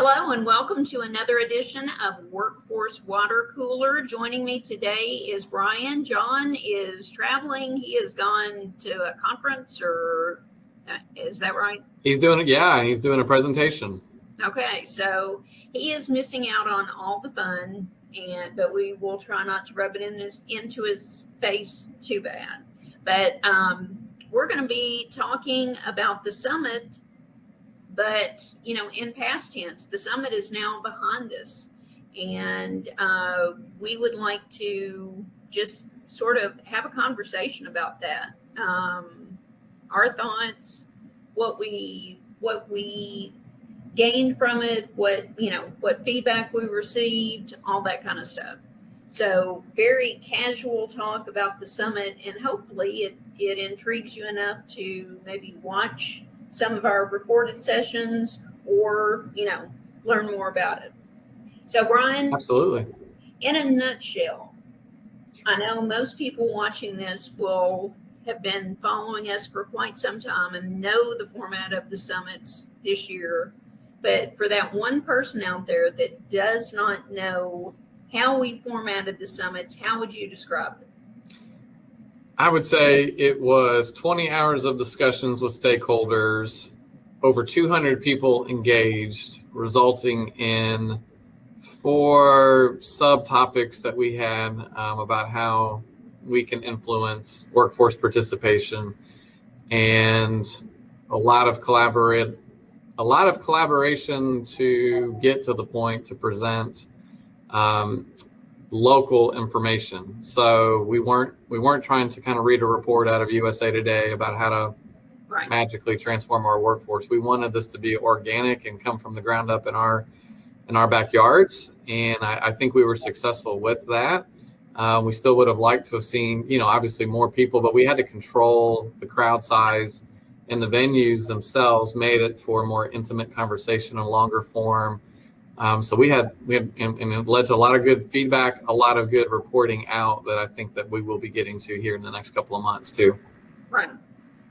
Hello and welcome to another edition of Workforce Watercooler. Joining me today is Brian. John is traveling. He has gone to a conference, or is that right? He's doing it, yeah. He's doing a presentation. Okay, so he is missing out on all the fun, but we will try not to rub it into his face too bad. But we're going to be talking about the summit. But, in past tense, the summit is now behind us. And we would like to just sort of have a conversation about that. Our thoughts, what we gained from it, what feedback we received, all that kind of stuff. So very casual talk about the summit, and hopefully it intrigues you enough to maybe watch some of our recorded sessions or, learn more about it. So, Brian, absolutely. In a nutshell, I know most people watching this will have been following us for quite some time and know the format of the summits this year. But for that one person out there that does not know how we formatted the summits, how would you describe it? I would say it was 20 hours of discussions with stakeholders, over 200 people engaged, resulting in 4 subtopics that we had about how we can influence workforce participation, and a lot of collaboration to get to the point to present local information. So we weren't trying to kind of read a report out of USA Today about how to magically transform our workforce. We wanted this to be organic and come from the ground up in our backyards, and I think we were successful with that. We still would have liked to have seen, obviously more people, but we had to control the crowd size, and the venues themselves made it for a more intimate conversation, a longer form. So we had, and it led to a lot of good feedback, a lot of good reporting out that I think that we will be getting to here in the next couple of months too. Right.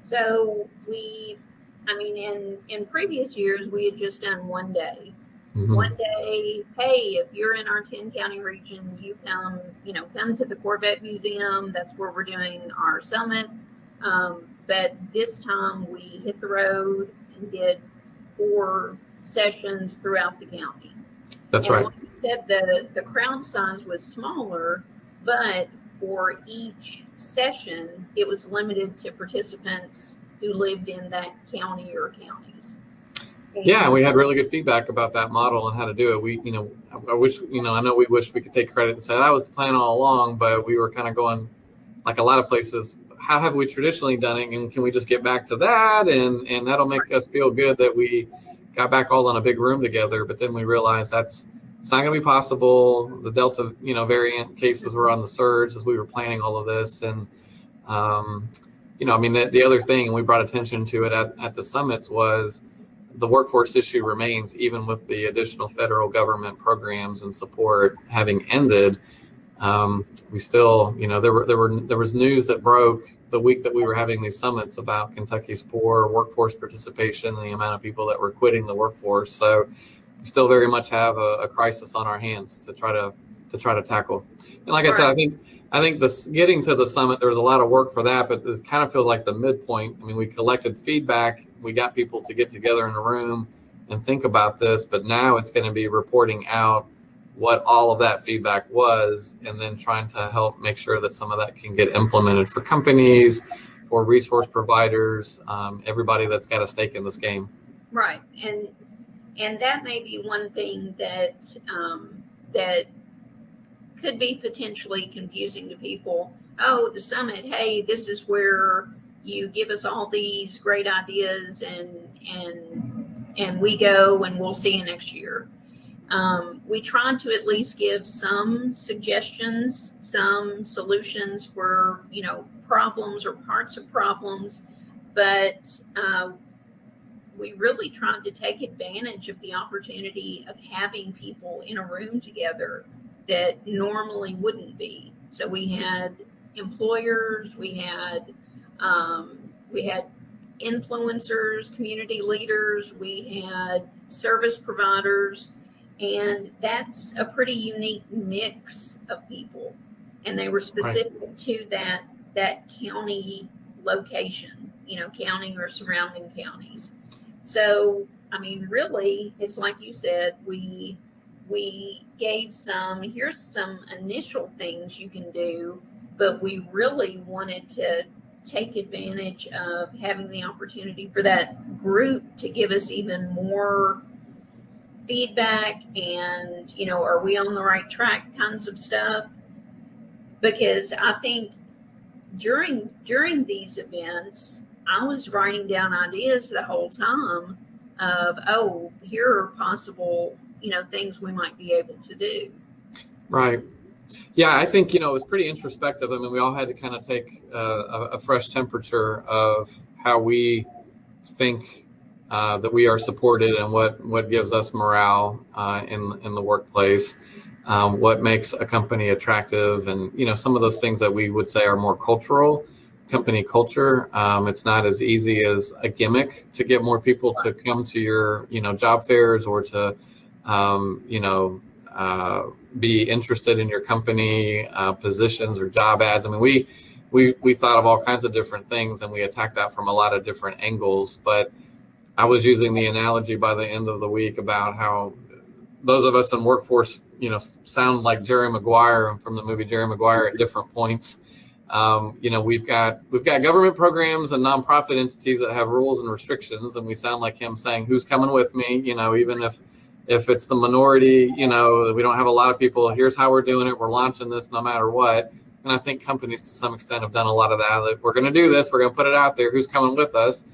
So in previous years, we had just done one day. Mm-hmm. One day, hey, if you're in our 10 county region, you come to the Corvette Museum. That's where we're doing our summit. But this time we hit the road and did 4 sessions throughout the county. That's right. Like you said, the crowd size was smaller, but for each session, it was limited to participants who lived in that county or counties. Yeah, we had really good feedback about that model and how to do it. We, I know we wish we could take credit and say that was the plan all along, but we were kind of going, like a lot of places, how have we traditionally done it, and can we just get back to that, and that'll make us feel good that we got back all in a big room together. But then we realized it's not going to be possible. The Delta, variant cases were on the surge as we were planning all of this. And, the other thing, and we brought attention to it at the summits, was the workforce issue remains, even with the additional federal government programs and support having ended. We still, there was news that broke the week that we were having these summits about Kentucky's poor workforce participation and the amount of people that were quitting the workforce. So we still very much have a crisis on our hands to try to tackle. And like I said, I think this getting to the summit, there was a lot of work for that, but it kind of feels like the midpoint. We collected feedback, we got people to get together in a room and think about this, but now it's going to be reporting out what all of that feedback was, and then trying to help make sure that some of that can get implemented for companies, for resource providers, everybody that's got a stake in this game. Right. And that may be one thing that that could be potentially confusing to people. Oh, the summit, hey, this is where you give us all these great ideas and we go and we'll see you next year. We try to at least give some suggestions, some solutions for, problems or parts of problems, but we really tried to take advantage of the opportunity of having people in a room together that normally wouldn't be. So we had employers, we had influencers, community leaders, we had service providers, and that's a pretty unique mix of people. And they were specific to that county location, county or surrounding counties. So, I mean, really, it's like you said, we gave here's some initial things you can do, but we really wanted to take advantage of having the opportunity for that group to give us even more feedback and, are we on the right track kinds of stuff. Because I think during these events, I was writing down ideas the whole time of, here are possible, things we might be able to do. Right. Yeah, I think, it was pretty introspective. I mean, we all had to kind of take a fresh temperature of how we think that we are supported and what gives us morale in the workplace, what makes a company attractive, and, some of those things that we would say are more cultural, company culture. It's not as easy as a gimmick to get more people to come to your, job fairs or to, be interested in your company positions or job ads. I mean, we thought of all kinds of different things, and we attacked that from a lot of different angles. But I was using the analogy by the end of the week about how those of us in workforce, sound like Jerry Maguire from the movie Jerry Maguire at different points. We've got government programs and nonprofit entities that have rules and restrictions, and we sound like him saying, "Who's coming with me?" Even if it's the minority, we don't have a lot of people. Here's how we're doing it. We're launching this no matter what. And I think companies to some extent have done a lot of that. Like, we're going to do this. We're going to put it out there. Who's coming with us?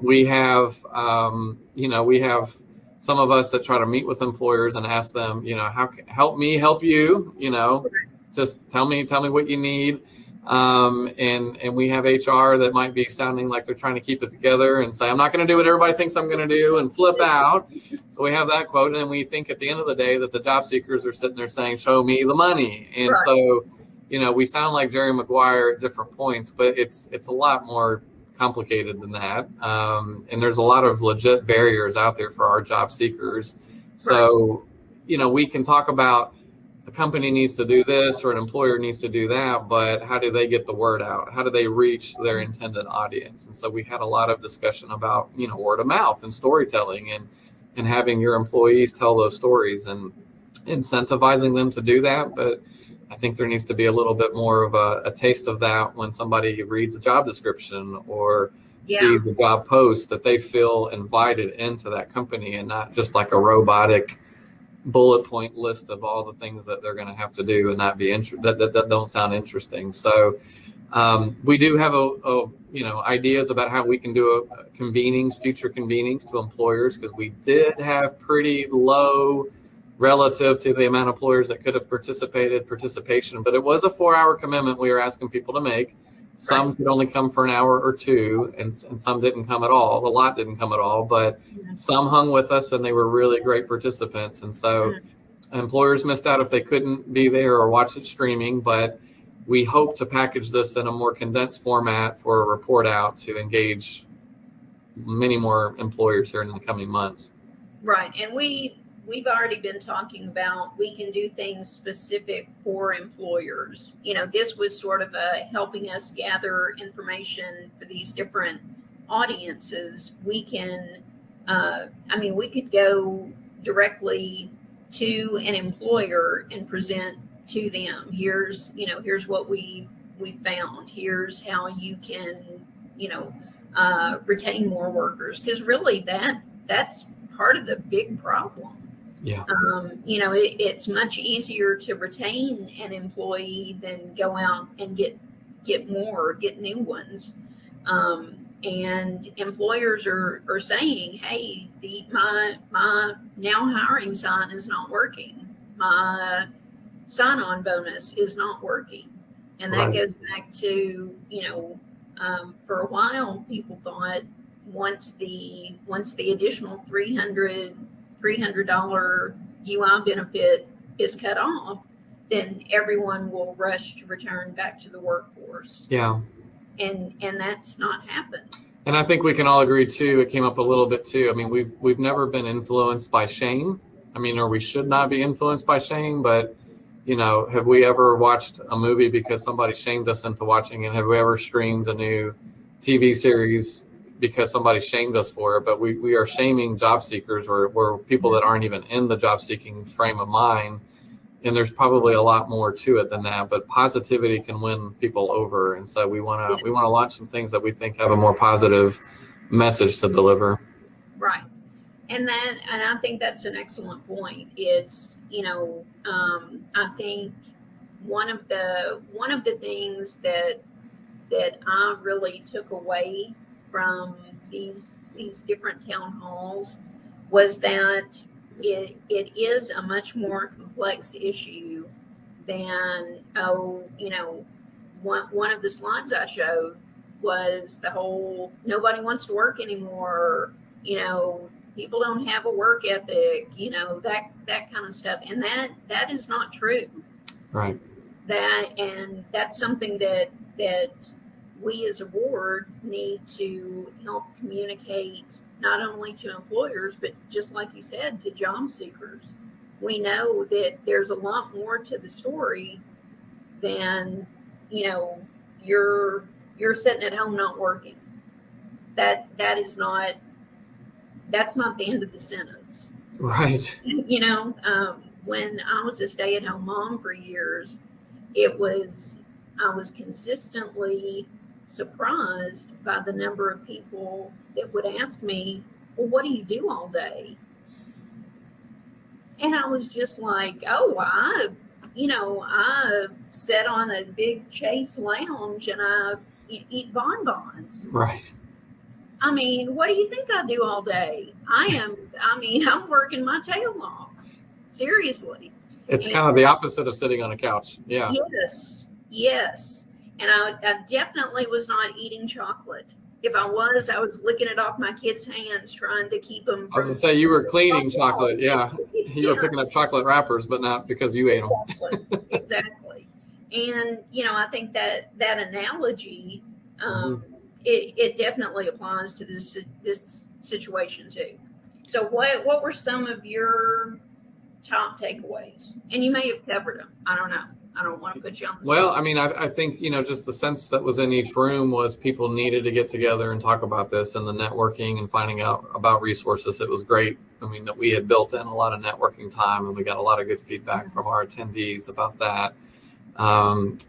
We have some of us that try to meet with employers and ask them, how help me help you, just tell me what you need. And we have HR that might be sounding like they're trying to keep it together and say, I'm not going to do what everybody thinks I'm going to do, and flip out. So we have that quote. And we think at the end of the day that the job seekers are sitting there saying, show me the money. And so, we sound like Jerry Maguire at different points, but it's a lot more complicated than that. And there's a lot of legit barriers out there for our job seekers. So, we can talk about a company needs to do this or an employer needs to do that, but how do they get the word out? How do they reach their intended audience? And so we had a lot of discussion about, word of mouth and storytelling and having your employees tell those stories and incentivizing them to do that. But I think there needs to be a little bit more of a taste of that when somebody reads a job description or sees a job post, that they feel invited into that company and not just like a robotic bullet point list of all the things that they're going to have to do and not be that don't sound interesting. So we do have ideas about how we can do future convenings to employers, because we did have pretty low relative to the amount of employers that could have participation, but it was a 4-hour commitment we were asking people to make. Some could only come for an hour or two, and some didn't come at all. A lot didn't come at all, but some hung with us, and they were really great participants. And so employers missed out if they couldn't be there or watch it streaming, but we hope to package this in a more condensed format for a report out to engage many more employers here in the coming months. Right. And we've already been talking about, we can do things specific for employers. This was sort of helping us gather information for these different audiences. We can, we could go directly to an employer and present to them. Here's what we found. Here's how you can, retain more workers. Because really that's part of the big problem. Yeah. It's much easier to retain an employee than go out and get new ones. And employers are saying, hey, my now hiring sign is not working. My sign-on bonus is not working. And that goes back to, for a while, people thought once the additional $300 UI benefit is cut off, then everyone will rush to return back to the workforce. Yeah. And that's not happened. And I think we can all agree too, it came up a little bit too. I mean, we've never been influenced by shame. I mean, or we should not be influenced by shame, but have we ever watched a movie because somebody shamed us into watching it? Have we ever streamed a new TV series because somebody shamed us for it? But we are shaming job seekers or people that aren't even in the job seeking frame of mind. And there's probably a lot more to it than that, but positivity can win people over. And so we want to launch some things that we think have a more positive message to deliver. Right. And I think that's an excellent point. It's, I think one of the things that I really took away from these different town halls was that it is a much more complex issue than, one of the slides I showed was the whole nobody wants to work anymore, people don't have a work ethic, that kind of stuff. And that is not true. Right. That's something that we as a board need to help communicate not only to employers, but just like you said, to job seekers. We know that there's a lot more to the story than, you're sitting at home not working. That's not the end of the sentence. Right. When I was a stay-at-home mom for years, I was consistently surprised by the number of people that would ask me, well, what do you do all day? And I was just like, oh, I sit on a big Chase lounge and I eat bonbons. Right. I mean, what do you think I do all day? I'm working my tail off. Seriously. It's kind of the opposite of sitting on a couch. Yeah. Yes. And I definitely was not eating chocolate. If I was licking it off my kids' hands, trying to keep them. I was going to say, you were cleaning chocolate. Yeah. You were picking up chocolate wrappers, but not because you ate them. Exactly. And, I think that analogy, it definitely applies to this situation too. So what were some of your top takeaways? And you may have covered them. I don't know. I don't want to put you on the spot. Well, I mean, I think, just the sense that was in each room was people needed to get together and talk about this, and the networking and finding out about resources. It was great. I mean, that we had built in a lot of networking time, and we got a lot of good feedback from our attendees about that.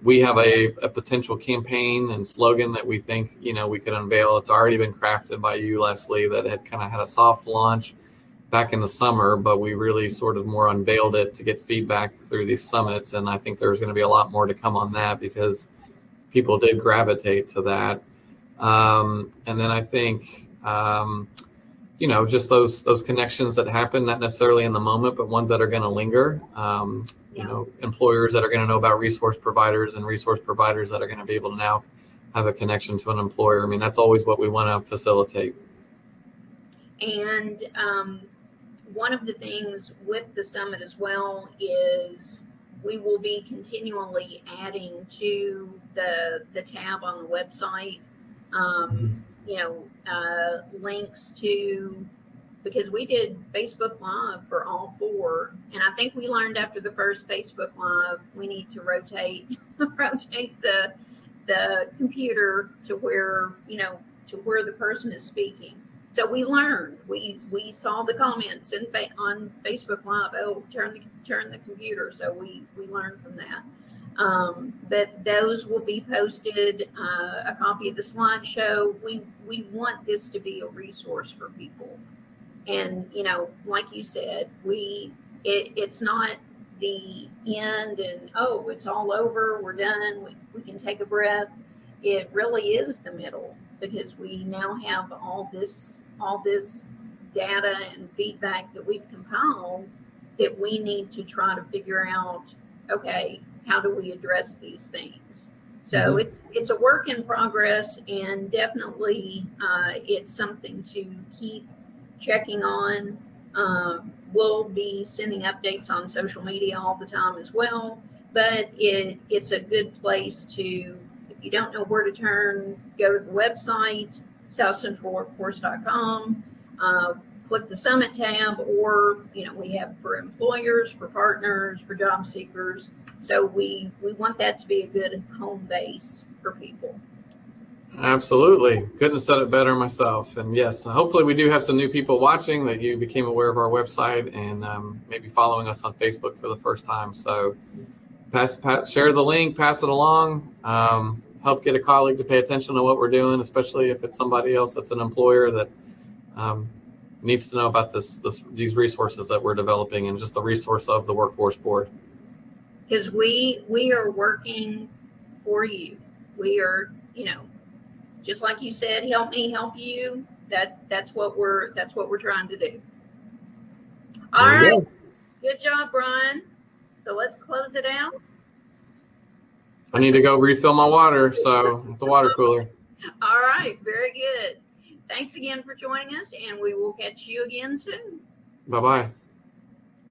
We have a potential campaign and slogan that we think, we could unveil. It's already been crafted by you, Leslie, that had kind of had a soft launch back in the summer, but we really sort of more unveiled it to get feedback through these summits. And I think there's going to be a lot more to come on that because people did gravitate to that. And then I think, just those connections that happen, not necessarily in the moment, but ones that are going to linger. Employers that are going to know about resource providers and resource providers that are going to be able to now have a connection to an employer. I mean, that's always what we want to facilitate. And one of the things with the summit as well is we will be continually adding to the tab on the website, links to, because we did Facebook Live for all four. And I think we learned after the first Facebook Live, we need to rotate the computer to where the person is speaking. So we learned. We saw the comments on Facebook Live. Oh, turn the computer. So we learned from that. But those will be posted. A copy of the slideshow. We want this to be a resource for people. And like you said, it's not the end and it's all over. We're done. We can take a breath. It really is the middle, because we now have all this data and feedback that we've compiled that we need to try to figure out, okay, how do we address these things? So it's a work in progress, and definitely it's something to keep checking on. We'll be sending updates on social media all the time as well, but it's a good place to, if you don't know where to turn, go to the website. southcentralworkforce.com. Click the Summit tab, or we have for employers, for partners, for job seekers. So we want that to be a good home base for people. Absolutely. Couldn't have said it better myself. And yes, hopefully we do have some new people watching that you became aware of our website and maybe following us on Facebook for the first time. So share the link, pass it along, help get a colleague to pay attention to what we're doing, especially if it's somebody else that's an employer that needs to know about these resources that we're developing and just the resource of the Workforce Board. Because we are working for you. We are, just like you said, help me, help you. That's what we're trying to do. All right. Good job, Brian. So let's close it out. I need to go refill my water, so at the water cooler. All right. Very good. Thanks again for joining us, and we will catch you again soon. Bye-bye.